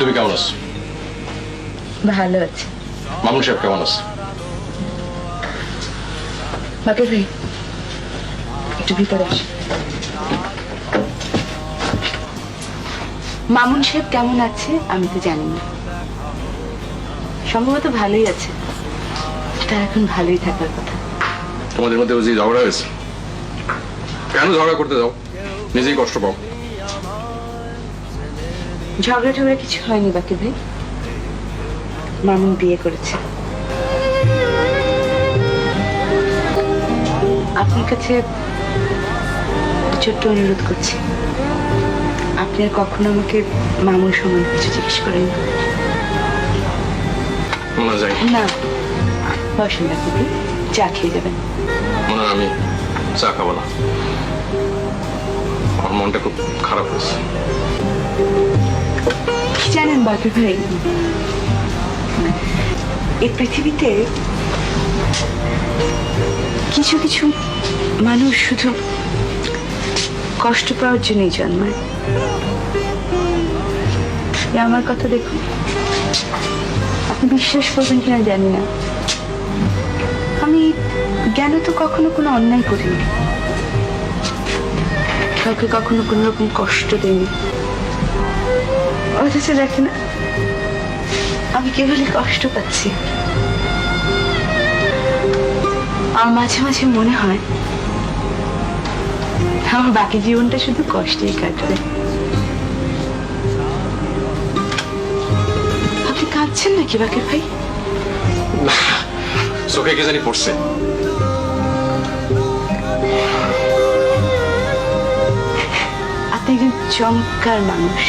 তুমি কেমন আছো? ভালো আছে। মামুন সাহেব কেমন আছে? বাকি ভাই একটু ভিতরে আসো। মামুন সাহেব কেমন আছে আমি তো জানি না, সম্ভবত ভালোই আছে। তার এখন ভালোই থাকার কথা। তোমাদের মধ্যে বুঝি ঝগড়া হয়েছে? কেন ঝগড়া করতে যাও? নিজেই কষ্ট পাও। ঝগড়া ঝগড়া কিছু হয়নি বাকি ভাই, মামুন বিয়ে করেছে। আপনার কাছে ছোট্ট অনুরোধ করছি, আপনি আর কখনো আমাকে মামুন সম্বন্ধে কিছু জিজ্ঞেস করেন মনে যাই না। বসেন বাকি ভাই, চা খেয়ে যাবেন। মনে হয় আমি চা খাবো না, আমার মনটা খুব খারাপ হয়েছে। কি জানেন বাকি ভাই, এই পৃথিবীতে কিছু কিছু মানুষ শুধু কষ্ট পাওয়ার জন্যই জন্মায়। আমার কথা দেখুন, আপনি বিশ্বাস করবেন কিনা জানি না, আমি জ্ঞানে তো কখনো কোনো অন্যায় করিনি, কাউকে কখনো কোনো রকম কষ্ট দিইনি। অথচ দেখেন আমি কেবলই কষ্ট পাচ্ছি। আমার মাঝে মাঝে মনে হয় আমার বাকি জীবনটা শুধু কষ্টেই কাটবে। আপনি কাঁদছেন নাকি বাকির ভাই? চোখে কে জানি পড়ছে। আপনি একজন চমৎকার মানুষ।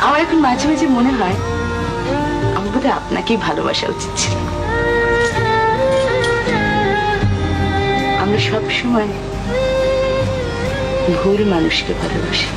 আমার এখন মাঝে মাঝে মনে হয় আমার বোধহয় আপনাকেই ভালোবাসা উচিত ছিল। আমরা সব সময় ভুল মানুষকে ভালোবাসি।